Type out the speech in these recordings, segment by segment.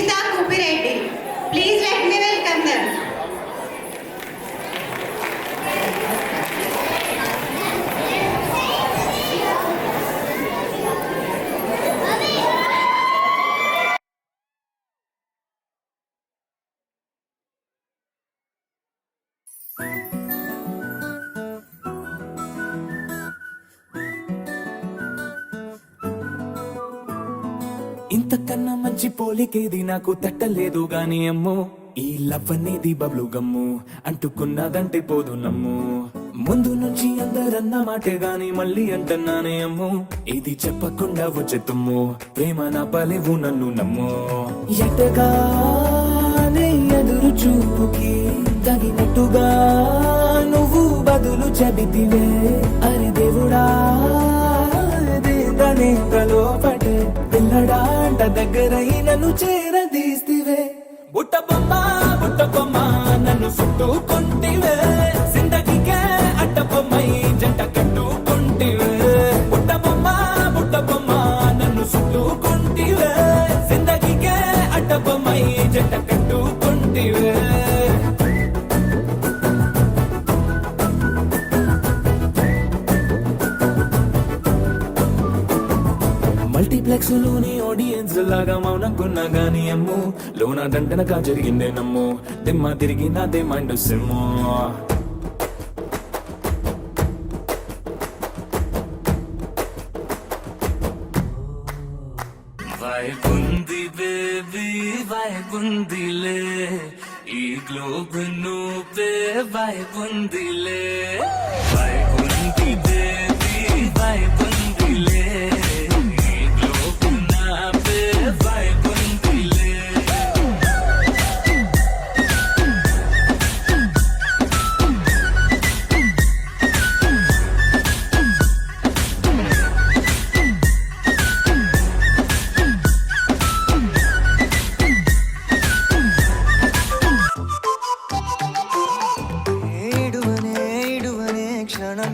Sunita Kupireddy. Please let me welcome them. ఇంతకన్నా మంచి పోలికేది నాకు తట్టలేదు గాని అమ్మో, ఈ లవ్ అనేది బబ్లు గమ్ము అంటుకున్నదంటే పోదు నమ్ము. ముందు నుంచి అందరన్న మాటే గాని మళ్ళీ అంటున్నానే అమ్ము, ఇది చెప్పకుండా వచ్చే తుమ్ము, ప్రేమ నా పలేవు నన్ను నమ్ము. ఎటగానే ఎదురు చూపుకి తగినట్టుగా నువ్వు బదులు చెబితివే, అరి దేవుడా లోపటే పిల్లడా అంట దగ్గరై నన్ను చేరదీస్తివే. బుట్ట బొమ్మ నన్ను చుట్టుకుంటివే, జిందగీకే అడ్డ బొమ్మై జంట కట్టుకుంటివే. బుట్ట బొమ్మ నన్ను చుట్టుకుంటివే, జిందగీకే అడ్డ బొమ్మై జంట కట్టుకుంటివే. మల్టీప్లెక్స్ లోని ఆడియన్స్ లాగా మౌనంకున్నా గాని అమ్ము, లోన దండనగా జరిగిందే నమ్ము, దిమ్మ తిరిగి నాదే మైండ్ సిమ్ము. వైగుంది బేబీ వైగుందిలే, ఈ గ్లోబ్ నువ్వే వైగుందిలే. వైగుంది బేబీ వైగుందిలే,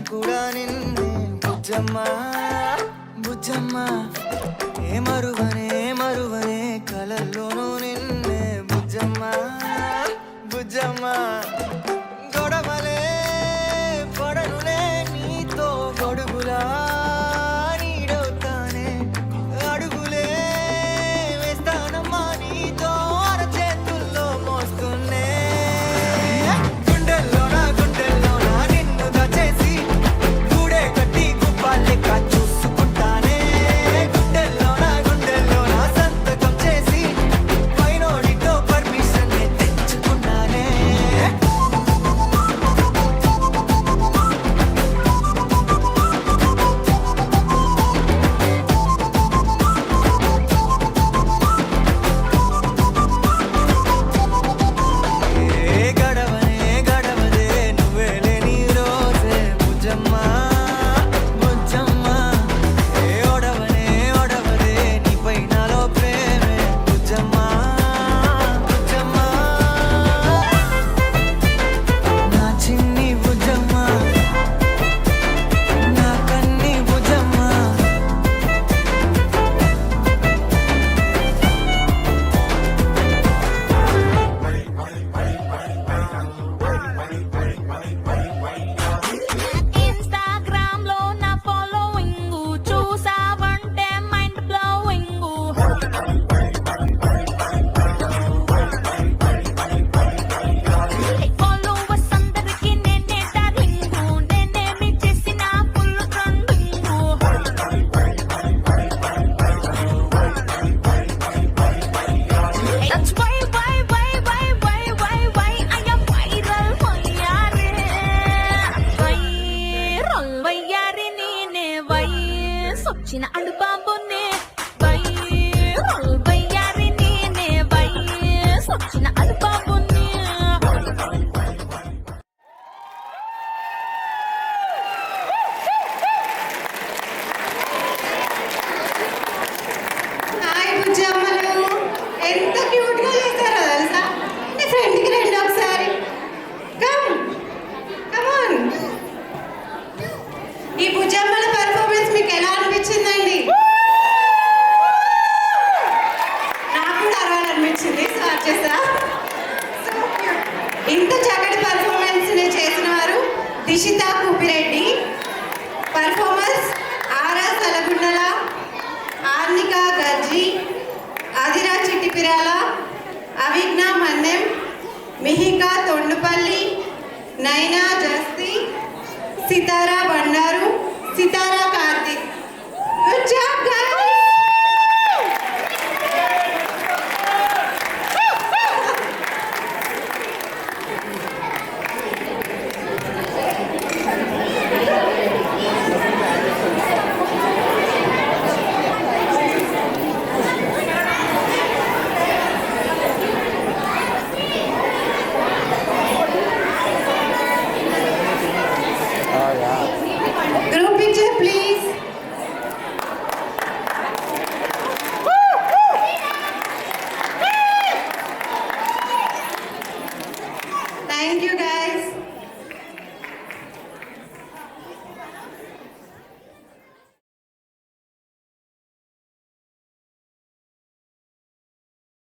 కూడా నిన్నే బుజ్జమ్మా బుజ్జమ్మా, ఏ మరువనే కలల్లోనూ నిన్నే బుజ్జమ్మా బుజ్జమ్మా. గొడవలే పడనులే నీతో గొడుగులా, నీడవుతానే అడుగులే వేస్తానమ్మా నీతో అరచేతుల్లో మోస్తున్నే. వచ్చింది సో వచ్చేసా. So cute. ఇంత చక్కటి పర్ఫార్మెన్స్ చేసిన వారు దిశిత కుపిరెడ్డి, పర్ఫార్మర్స్ ఆరా సలగుండల, ఆర్నిక గజ్జి, Adhira చిట్టిపిరాల, అవిజ్ఞ Mannem, Mihika Thondupalli, Naina Jasti, Sitara Bandaru, Sitara Karthik. Good job guys.